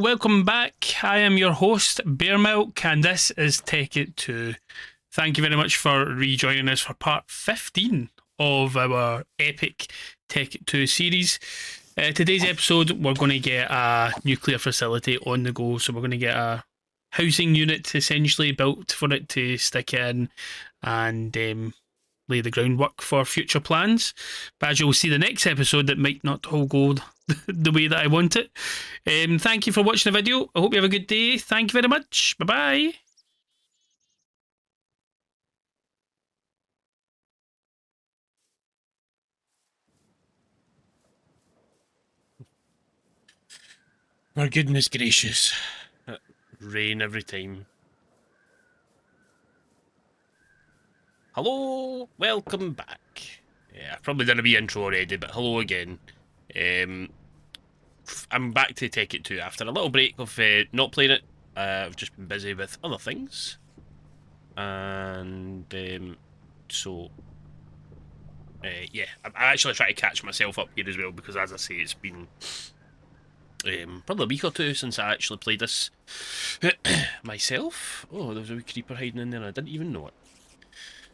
welcome back. I am your host, Bear Milk, and this is Tekkit 2. Thank you very much for rejoining us for part 15 of our epic Tekkit 2 series. Today's episode, we're going to get a nuclear facility on the go, so we're going to get a housing unit essentially built for it to stick in and lay the groundwork for future plans. But as you'll see the next episode, that might not all go the way that I want it. Thank you for watching the video. I hope you have a good day. Thank you very much. Bye bye. For goodness gracious. Rain every time. Hello, welcome back. Yeah, I've probably done a wee intro already, but hello again. I'm back to Tekkit 2 after a little break of not playing it. I've just been busy with other things. And yeah, I'm actually trying to catch myself up here as well, because as I say, it's been probably a week or two since I actually played this myself. Oh, there was a wee creeper hiding in there and I didn't even know it.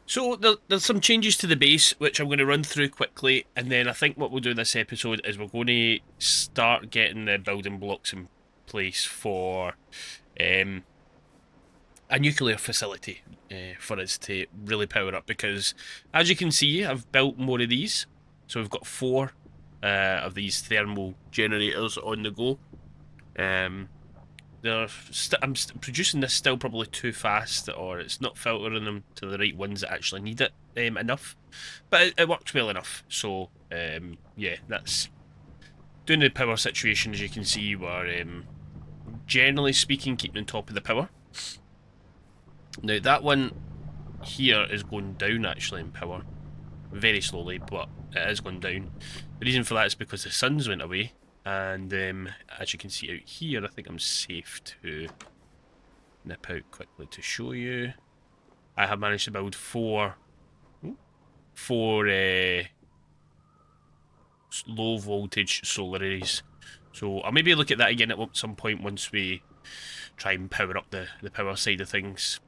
So there's some changes to the base, which I'm going to run through quickly, and then I think what we'll do in this episode is we're going to start getting the building blocks in place for a nuclear facility for us to really power up, because as you can see, I've built more of these. So we've got 4 of these thermal generators on the go. I'm producing this still probably too fast, or it's not filtering them to the right ones that actually need it enough, but it works well enough. So yeah, that's doing the power situation. As you can see, we're generally speaking keeping on top of the power. Now that one here is going down actually in power, very slowly, but it is going down. The reason for that is because the sun's went away. And as you can see out here, I think I'm safe to nip out quickly to show you. I have managed to build 4 low voltage solar arrays. So I'll maybe look at that again at some point once we try and power up the power side of things.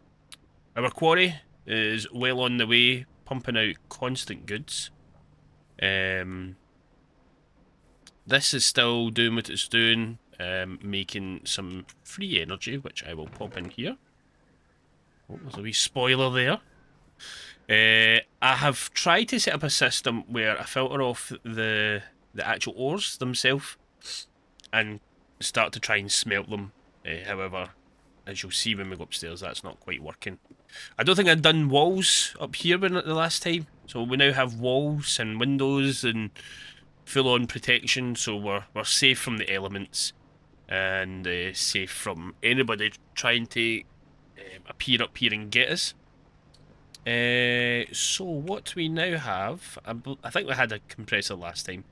Our quarry is well on the way, pumping out constant goods. This is still doing what it's doing, making some free energy, which I will pop in here. Oh, there's a wee spoiler there. I have tried to set up a system where I filter off the actual ores themselves and start to try and smelt them. However, as you'll see when we go upstairs, that's not quite working. I don't think I'd done walls up here the last time, so we now have walls and windows and full-on protection, so we're safe from the elements and safe from anybody trying to appear up here and get us. So what we now have, I think we had a compressor last time.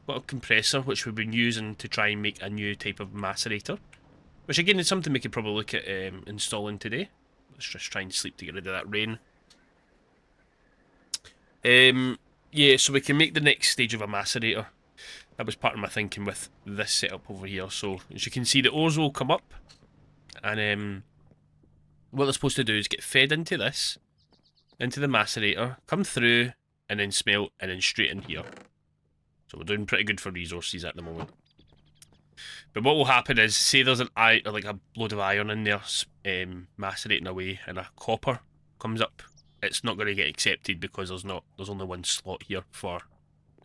We've got a compressor which we've been using to try and make a new type of macerator, which again is something we could probably look at installing today. Let's just try and sleep to get rid of that rain. Yeah, so we can make the next stage of a macerator. That was part of my thinking with this setup over here. So as you can see, the ores will come up, and what they're supposed to do is get fed into this, into the macerator, come through, and then smelt, and then straight in here. So we're doing pretty good for resources at the moment. But what will happen is, say there's like a load of iron in there macerating away, and a copper comes up. It's not going to get accepted because there's only one slot here for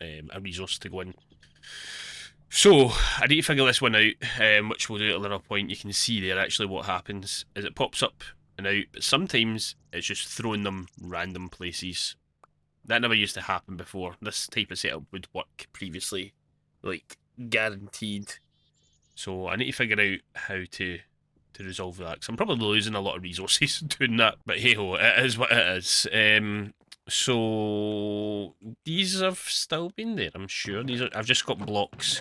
a resource to go in. So I need to figure this one out, which we'll do at a later point. You can see there actually what happens is it pops up and out, but sometimes it's just throwing them random places. That never used to happen before. This type of setup would work previously, like guaranteed. So I need to figure out how to resolve that, because I'm probably losing a lot of resources doing that, but hey ho, it is what it is. So these have still been there, I'm sure. I've just got blocks,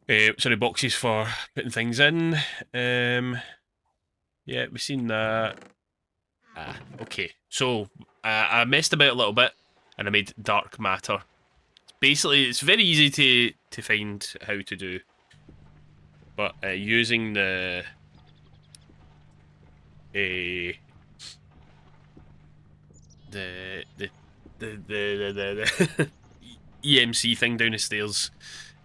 sorry, boxes for putting things in. Yeah, we've seen that. Okay, so I messed about a little bit and I made dark matter. Basically, it's very easy to find how to do. But using the the EMC thing down the stairs,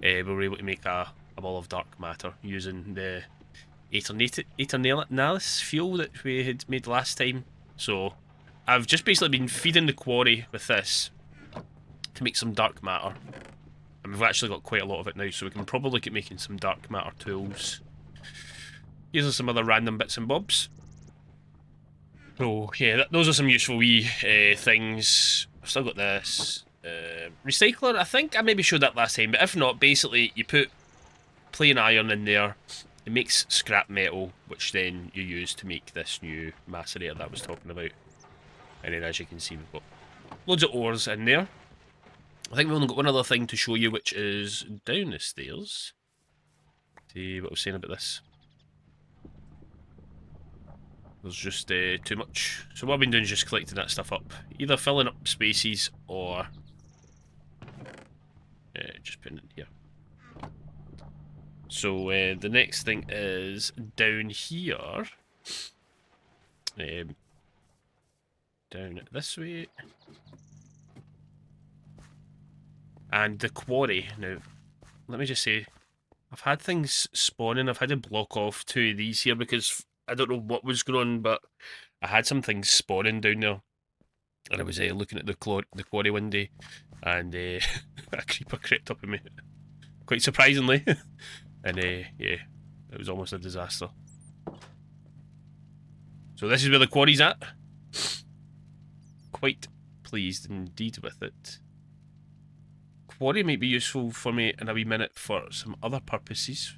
we were able to make a ball of dark matter using the Aeternalis fuel that we had made last time. So I've just basically been feeding the quarry with this to make some dark matter. And we've actually got quite a lot of it now, so we can probably look at making some dark matter tools. Here's some other random bits and bobs. So yeah, those are some useful wee things. I've still got this recycler. I think I maybe showed that last time, but if not, basically you put plain iron in there. It makes scrap metal, which then you use to make this new macerator that I was talking about. And then as you can see, we've got loads of ores in there. I think we've only got one other thing to show you, which is down the stairs. See what I was saying about this. There's just too much. So what I've been doing is just collecting that stuff up. Either filling up spaces or just putting it here. So the next thing is down here. Down this way. And the quarry. Now, let me just say, I've had things spawning. I've had to block off 2 of these here because I don't know what was going on, but I had some things spawning down there. And I was looking at the quarry one day, and a creeper crept up on me. Quite surprisingly. And yeah, it was almost a disaster. So this is where the quarry's at. Quite pleased indeed with it. Quarry might be useful for me in a wee minute for some other purposes.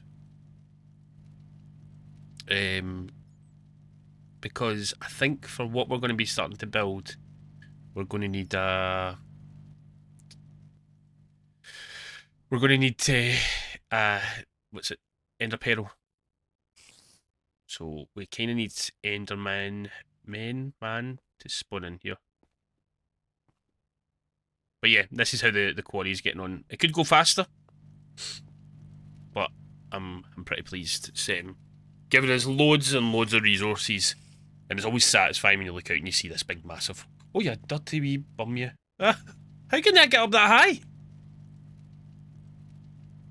Because I think for what we're going to be starting to build, we're going to need what's it? Ender Peril. So we kind of need Enderman man to spawn in here. But yeah, this is how the quarry is getting on. It could go faster, but I'm pretty pleased. It's giving us loads and loads of resources, and it's always satisfying when you look out and you see this big massive. Oh, you dirty wee bum, you. How can that get up that high?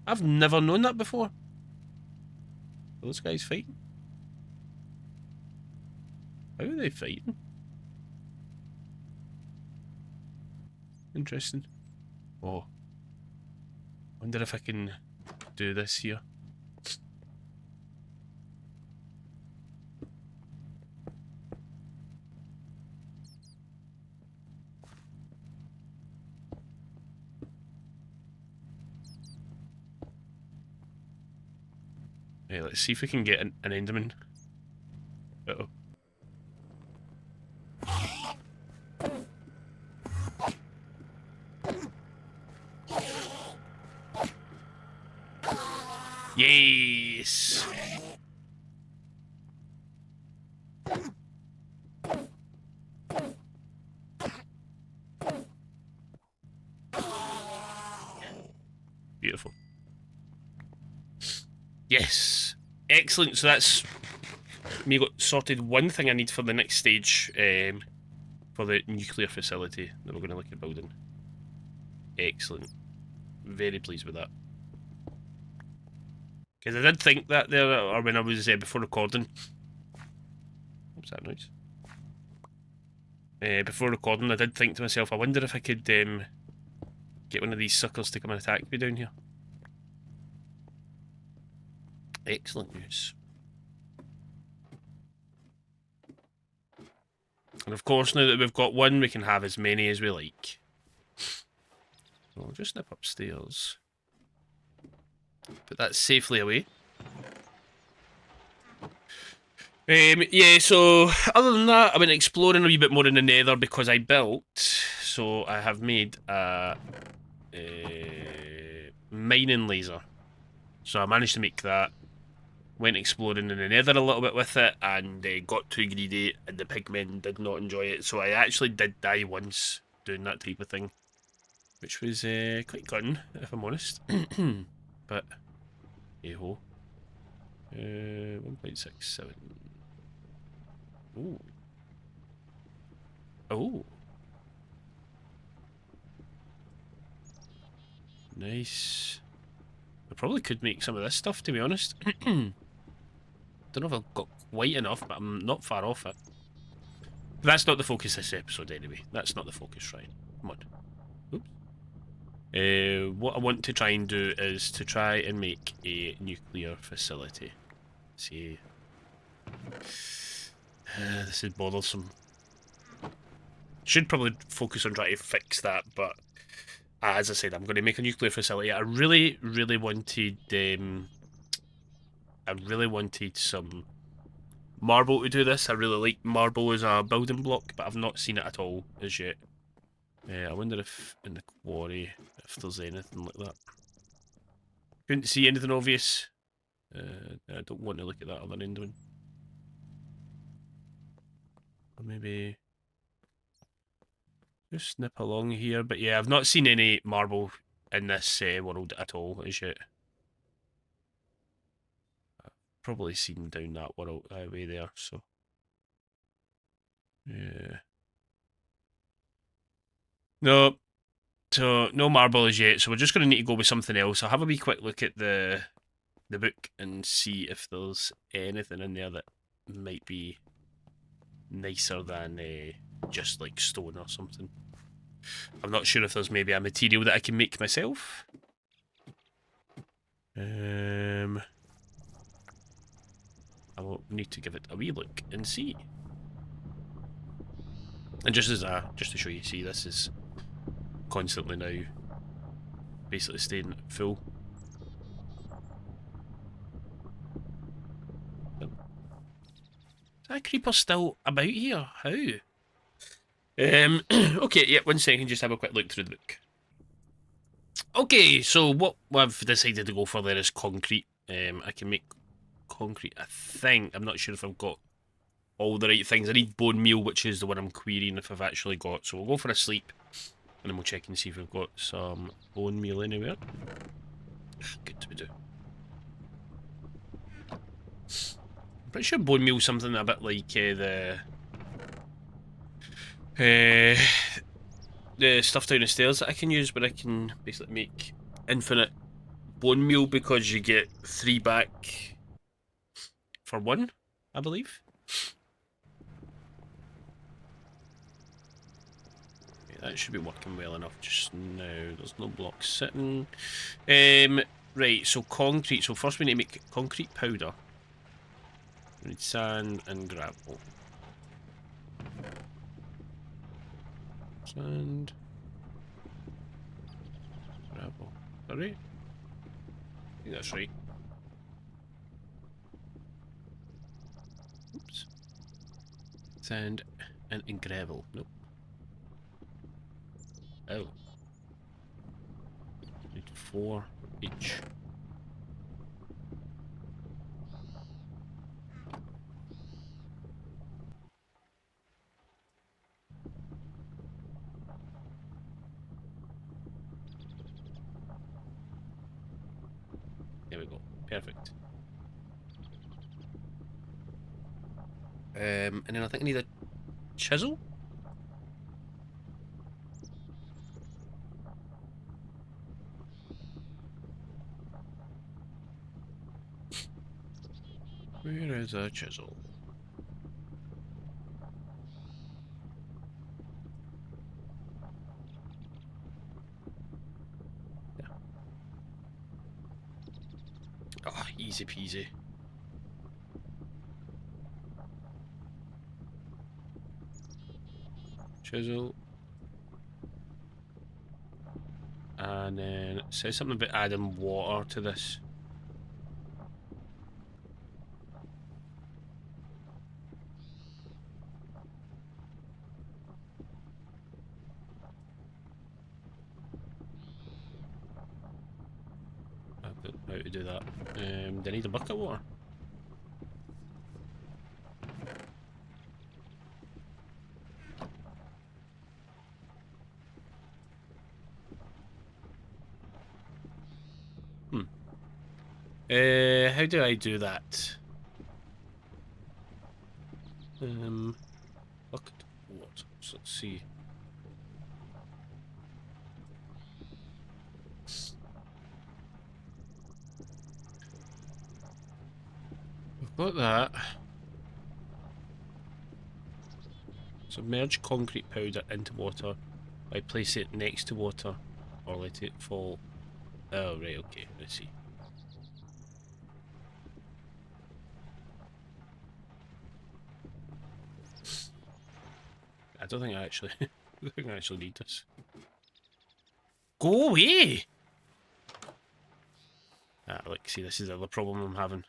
I've never known that before. Are those guys fighting? How are they fighting? Interesting. Oh. Wonder if I can do this here. Yeah, let's see if we can get an Enderman. Uh-oh. Yes! Beautiful. Yes! Excellent, so that's me got sorted one thing I need for the next stage for the nuclear facility that we're going to look at building. Excellent. Very pleased with that. Because I did think that there, or when I was before recording. What's that noise? Before recording, I did think to myself, I wonder if I could get one of these suckers to come and attack me down here. Excellent news. And of course, now that we've got one, we can have as many as we like. So I'll just nip upstairs. Put that safely away. Yeah, so other than that, I went exploring a wee bit more in the nether because I built, so I have made a mining laser. So I managed to make that. Went exploring in the nether a little bit with it and got too greedy and the pigmen did not enjoy it. So I actually did die once doing that type of thing, which was quite gutting, if I'm honest. But, hey-ho. 1.67. Ooh. Oh. Nice. I probably could make some of this stuff, to be honest. Don't know if I've got quite enough, but I'm not far off it. But that's not the focus this episode, anyway. That's not the focus, right? Come on. Oops. What I want to try and do is to try and make a nuclear facility. See. This is bothersome. Should probably focus on trying to fix that, but as I said, I'm going to make a nuclear facility. I really wanted some marble to do this. I really like marble as a building block, but I've not seen it at all as yet. I wonder if in the quarry, if there's anything like that. Couldn't see anything obvious. I don't want to look at that other end one. Or maybe just snip along here. But yeah, I've not seen any marble in this world at all as yet. I've probably seen down that world way there, so yeah. No, so no marble as yet. So we're just going to need to go with something else. I'll have a wee quick look at the book and see if there's anything in there that might be nicer than just like stone or something. I'm not sure if there's maybe a material that I can make myself. I will need to give it a wee look and see. And just to show you, see, this is constantly now basically staying full. Is that creeper still about here? How? Okay, yeah, 1 second, just have a quick look through the book. Okay, so what I've decided to go for there is concrete. I can make concrete, I think. I'm not sure if I've got all the right things. I need bone meal, which is the one I'm querying if I've actually got. So we'll go for a sleep, and then we'll check and see if we've got some bone meal anywhere. Good to do. I'm pretty sure bone meal's something a bit like the stuff down the stairs that I can use, where I can basically make infinite bone meal because you get 3 back for 1, I believe. Okay, that should be working well enough just now. There's no blocks sitting. Right, so concrete. So first we need to make concrete powder. We need sand and gravel. Sand. Gravel. Is that right? I think that's right. Oops. Sand and gravel. Nope. Oh. Need 4 each. There we go. Perfect. And then I think I need a chisel? Where is a chisel? Yeah. Oh, easy peasy. Chisel. And then it says something about adding water to this. I don't know how to do that. Do I need a bucket of water? How do I do that? Bucket of water. So let's see. We've got that. Submerge concrete powder into water by placing it next to water or let it fall. Oh, right, okay, let's see. I don't think I actually, I don't think I actually need this. Go away! Ah, look, see, this is the other problem I'm having.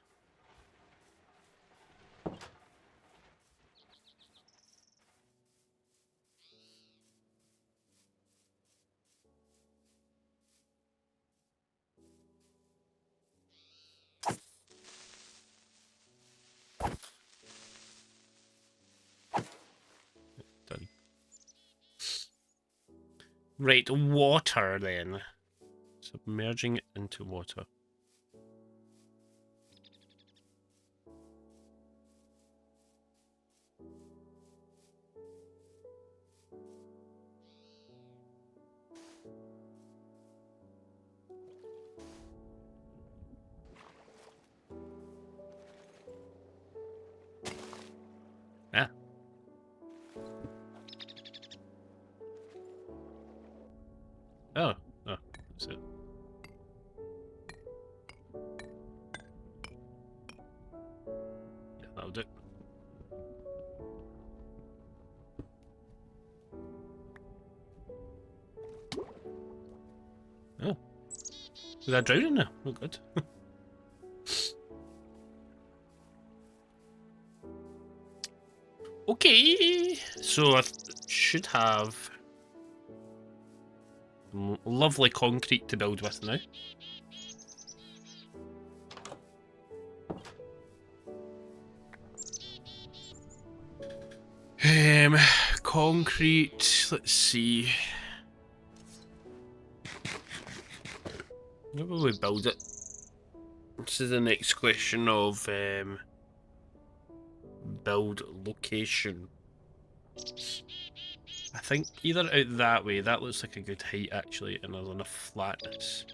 Done. Right, water then. Submerging it into water. Ah. Oh, oh, that's it. Yeah, that'll do. Oh. Is that drowning now? Oh, good. Okay, so I should have lovely concrete to build with now. Concrete, let's see. Where will we build it? This is the next question of build location. I think either out that way, that looks like a good height actually, and there's enough flatness.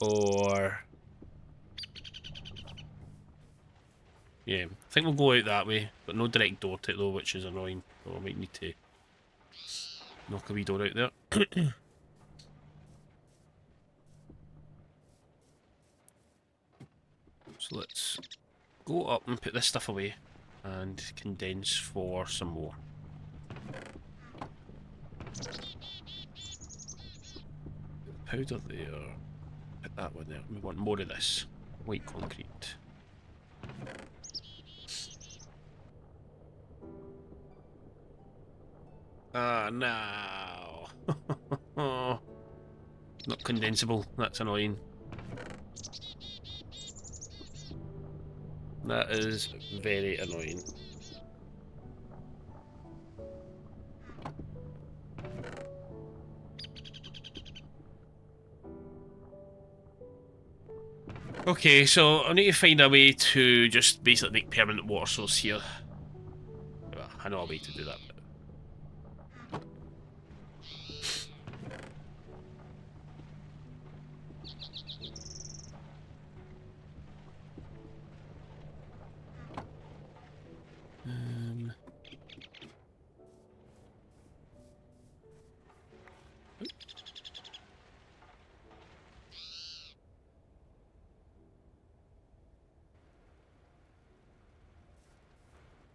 Or... yeah, I think we'll go out that way, but no direct door to it though, which is annoying. So I might need to knock a wee door out there. So let's go up and put this stuff away and condense for some more. Powder there. Put that one there. We want more of this. White concrete. Ah, no. Not condensable. That's annoying. That is very annoying. Okay, so I need to find a way to just basically make permanent water source here. Well, I know a way to do that.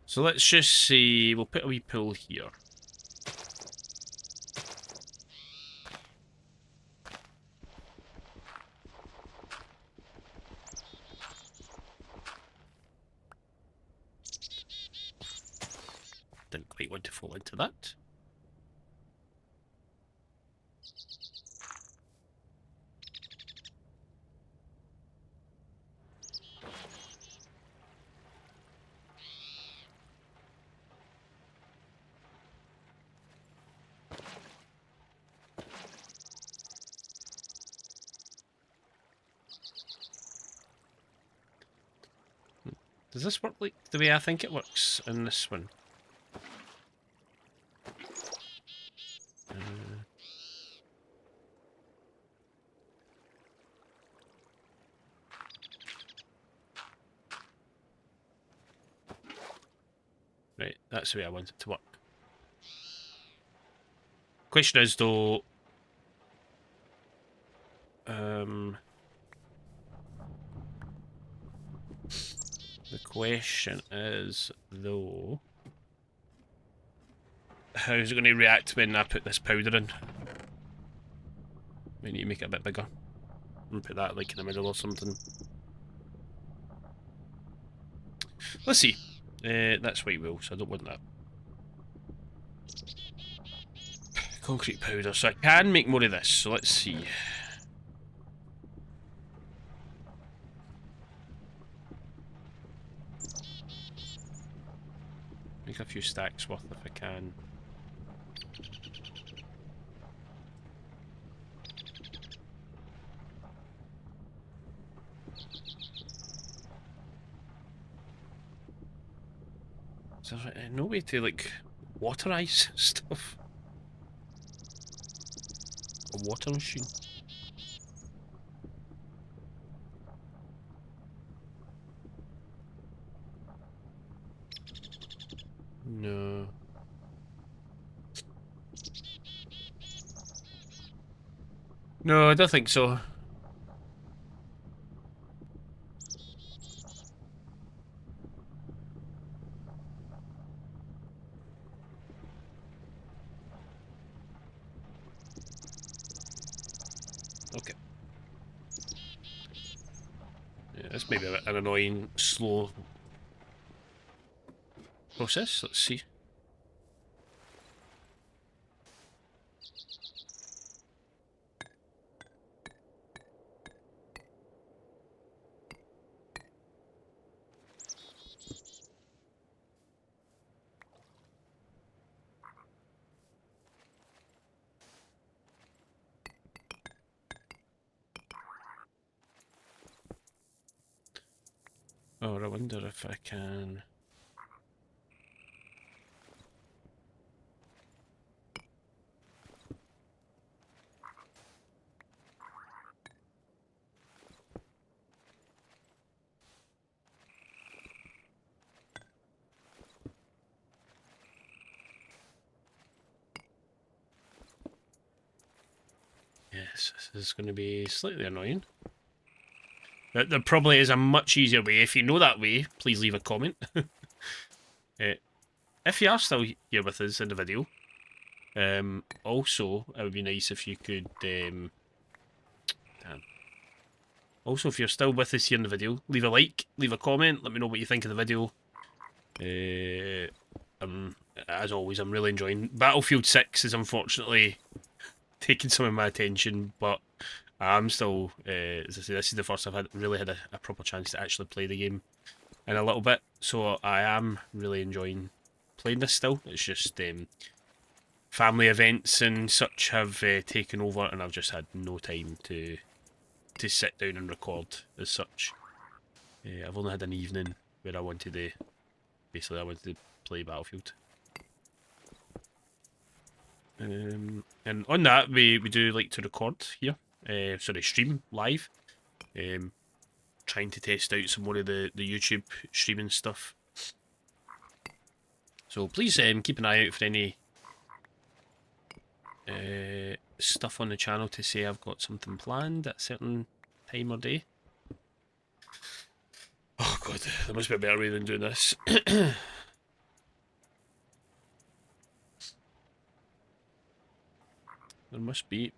So let's just say we'll put a wee pool here. Didn't quite want to fall into that. Does this work like the way I think it works in this one? Right, that's the way I want it to work. Question is though, the question is though, how's it going to react when I put this powder in? We need to make it a bit bigger and put that like in the middle or something. Let's see. That's white wool, so I don't want that. Concrete powder, so I can make more of this, so let's see. Make a few stacks worth if I can. Is there no way to like waterize stuff? A water machine? No. No, I don't think so. Okay. Yeah, this may be an annoying, slow process. Let's see. Oh, I wonder if I can... Yes, this is going to be slightly annoying. There probably is a much easier way. If you know that way, please leave a comment. If you are still here with us in the video, also, it would be nice if you could... damn. Also, if you're still with us here in the video, leave a like, leave a comment, let me know what you think of the video. As always, I'm really enjoying... Battlefield 6 is unfortunately taking some of my attention, but I'm still... as I say, this is the first I've really had a proper chance to actually play the game in a little bit, so I am really enjoying playing this still. It's just family events and such have taken over, and I've just had no time to sit down and record as such. I've only had an evening where I wanted to... Basically, I wanted to play Battlefield. And on that, we do like to record here. Stream live. Trying to test out some more of the YouTube streaming stuff. So please keep an eye out for any stuff on the channel to say I've got something planned at a certain time or day. Oh god, there must be a better way than doing this. There must be.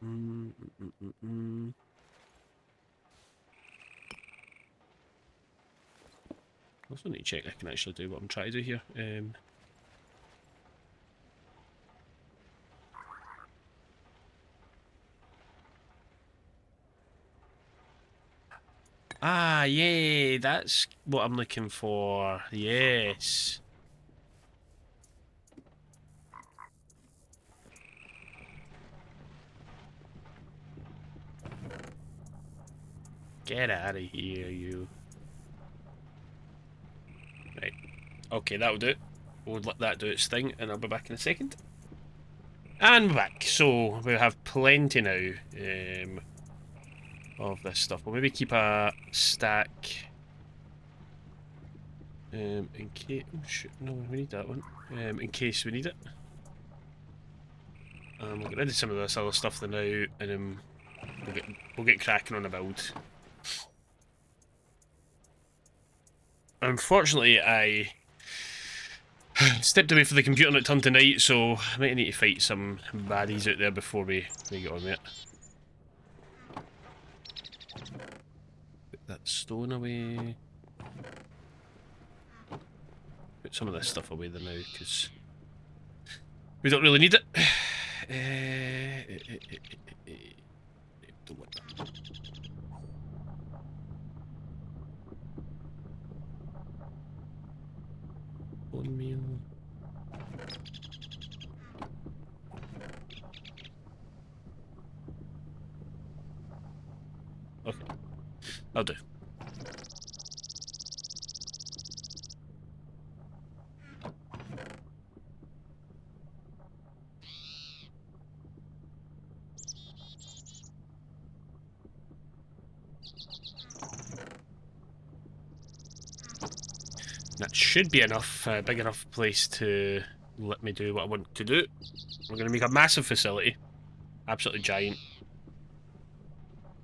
I also need to check I can actually do what I'm trying to do here. Ah, yay, that's what I'm looking for. Yes. Get out of here, you. Right. Okay, that'll do. We'll let that do its thing, and I'll be back in a second. And we're back. So we have plenty now of this stuff. We'll maybe keep a stack in case. Oh shit! No, we need that one. In case we need it. We'll get rid of some of this other stuff then now, and then we'll get cracking on the build. Unfortunately, I stepped away from the computer and it turned to night, so I might need to fight some baddies out there before we get on with it. Put that stone away. Put some of this stuff away there now, because we don't really need it. Don't want that. Bone meal. Okay, I'll do. That should be enough, big enough place to let me do what I want to do. We're going to make a massive facility. Absolutely giant.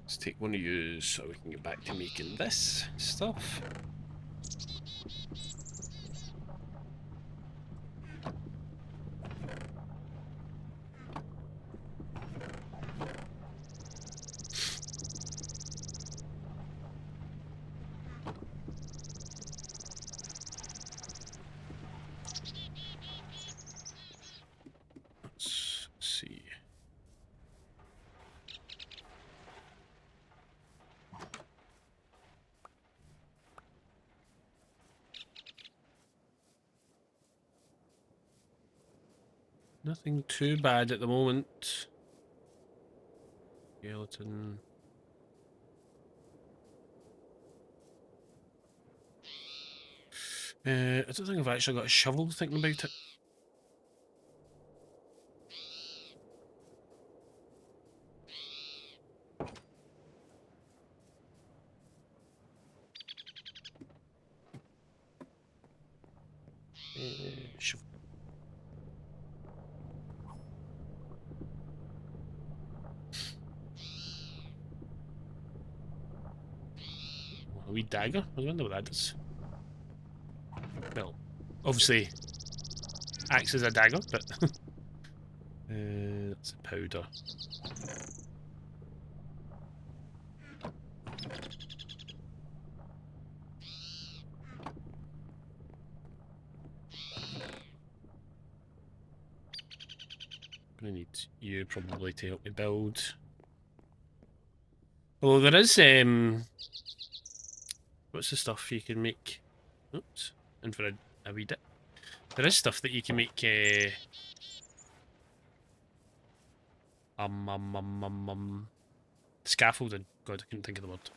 Let's take one of you so we can get back to making this stuff. Let's see. Nothing too bad at the moment. Skeleton. I don't think I've actually got a shovel thinking about it. Shovel. A wee dagger? I wonder what that does. Well, obviously acts as a dagger, but that's a powder. Gonna need you probably to help me build. Although there is what's the stuff you can make? Oops, infrared a wee bit. There is stuff that you can make scaffolding. God, I couldn't think of the word.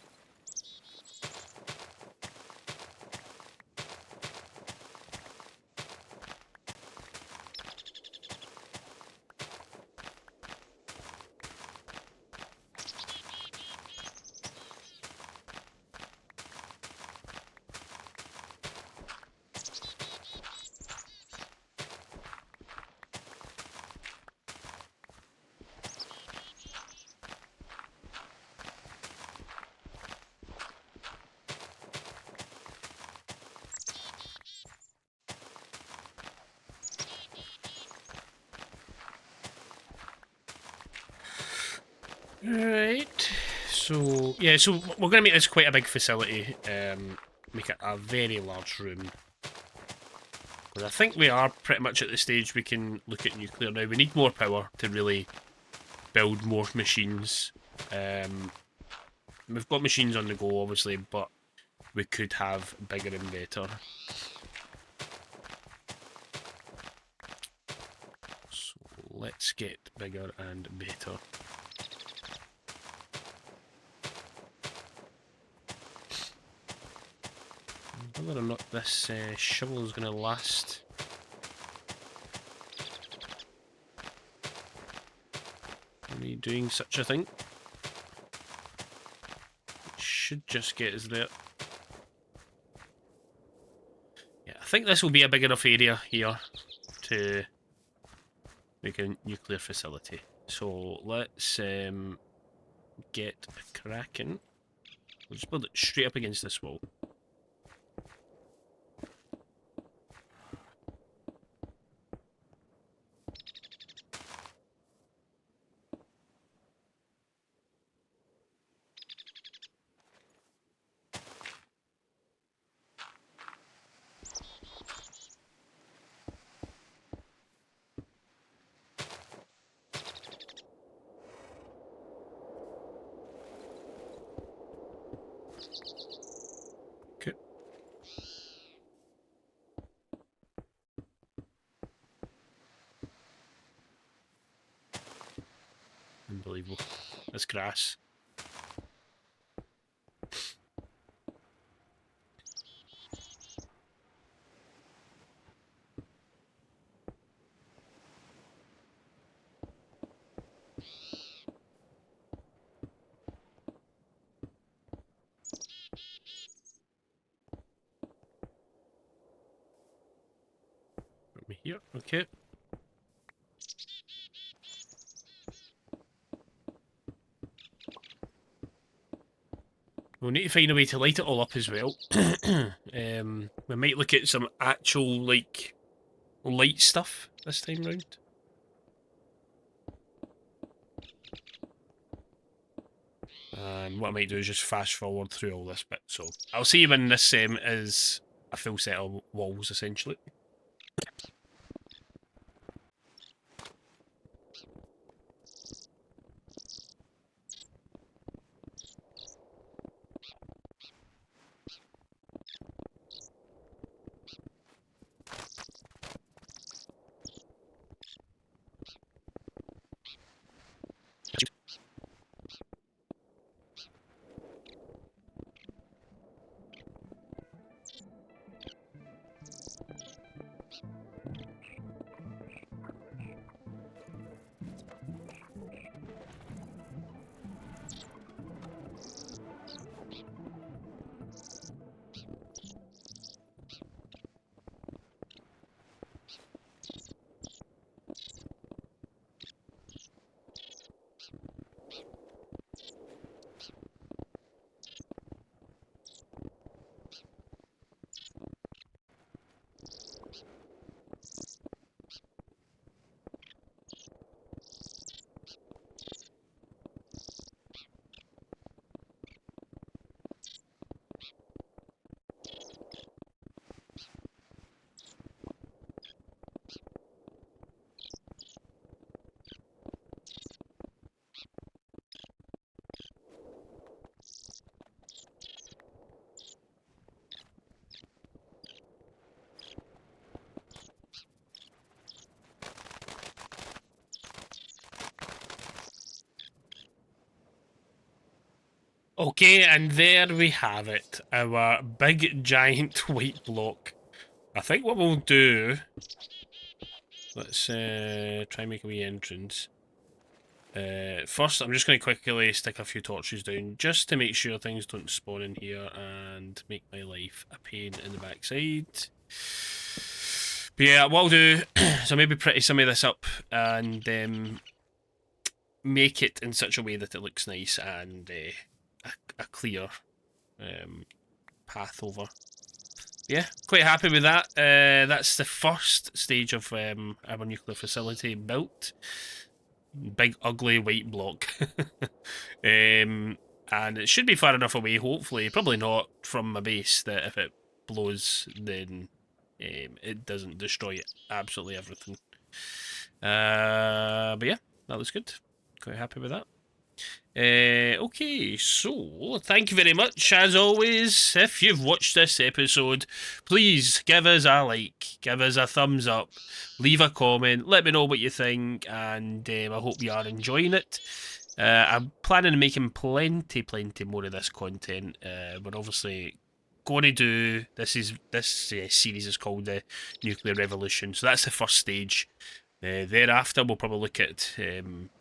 Right. So yeah, so we're gonna make this quite a big facility. Make it a very large room. Because I think we are pretty much at the stage we can look at nuclear now. We need more power to really build more machines. We've got machines on the go, obviously, but we could have bigger and better. So let's get bigger and better. Whether or not this shovel is going to last. Me doing such a thing. It should just get us there. Yeah, I think this will be a big enough area here to make a nuclear facility. So let's get cracking. We'll just build it straight up against this wall. Okay. Unbelievable. That's grass. Put me here. Okay. We'll need to find a way to light it all up as well. We might look at some actual, like, light stuff this time round. And what I might do is just fast forward through all this bit. So I'll see you when this is a full set of walls, essentially. Okay, and there we have it. Our big, giant white block. I think what we'll do... Let's try and make a wee entrance. First, I'm just going to quickly stick a few torches down, just to make sure things don't spawn in here and make my life a pain in the backside. But yeah, what I'll do is I'll maybe pretty some of this up and make it in such a way that it looks nice and a clear path over. Yeah, quite happy with that. That's the first stage of our nuclear facility built. Big ugly white block. And it should be far enough away, hopefully. Probably not from my base, that if it blows, then it doesn't destroy absolutely everything. But yeah, that looks good. Quite happy with that. Okay, so thank you very much. As always, if you've watched this episode, please give us a like, give us a thumbs up, leave a comment, let me know what you think, and I hope you are enjoying it. I'm planning on making plenty more of this content. We're obviously going to do this series is called the Nuclear Revolution, so that's the first stage. Thereafter, we'll probably look at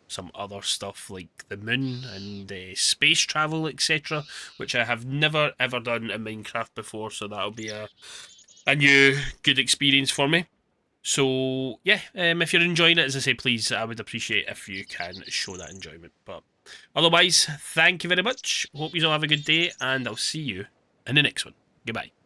some other stuff like the moon and space travel, etc., which I have never ever done in Minecraft before, so that'll be a new good experience for me. So yeah, if you're enjoying it, as I say, please, I would appreciate if you can show that enjoyment. But otherwise, thank you very much. Hope you all have a good day, and I'll see you in the next one. Goodbye.